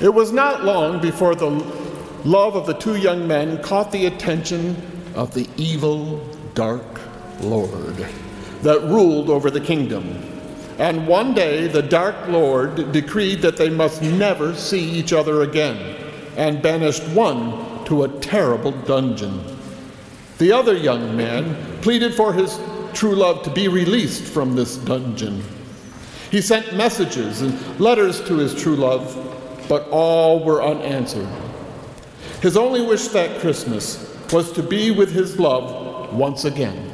It was not long before the love of the two young men caught the attention of the evil, dark Lord that ruled over the kingdom. And one day the dark Lord decreed that they must never see each other again, and banished one to a terrible dungeon. The other young man pleaded for his true love to be released from this dungeon. He sent messages and letters to his true love, but all were unanswered. His only wish that Christmas was to be with his love once again.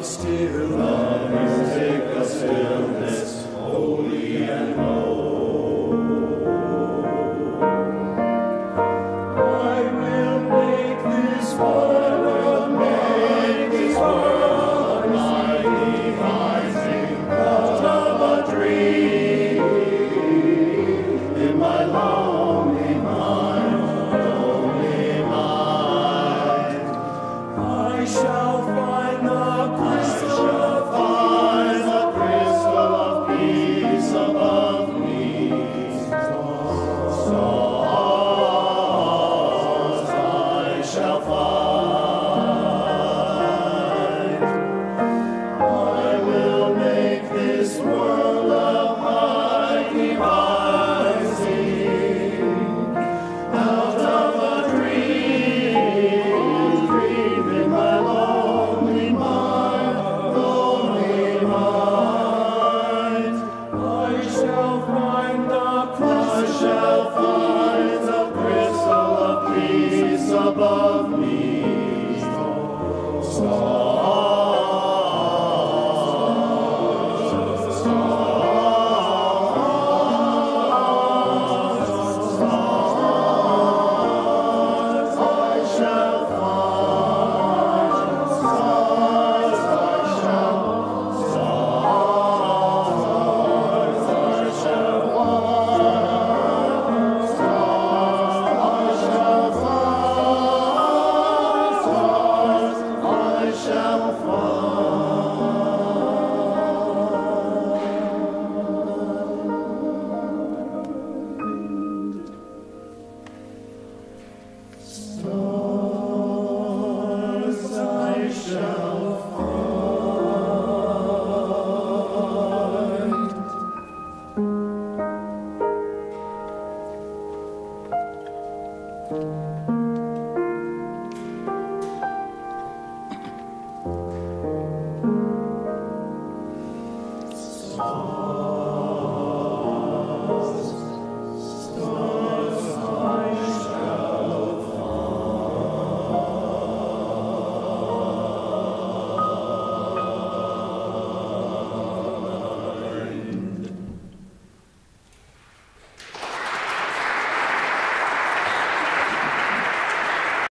Still, the music of stillness, holy and low.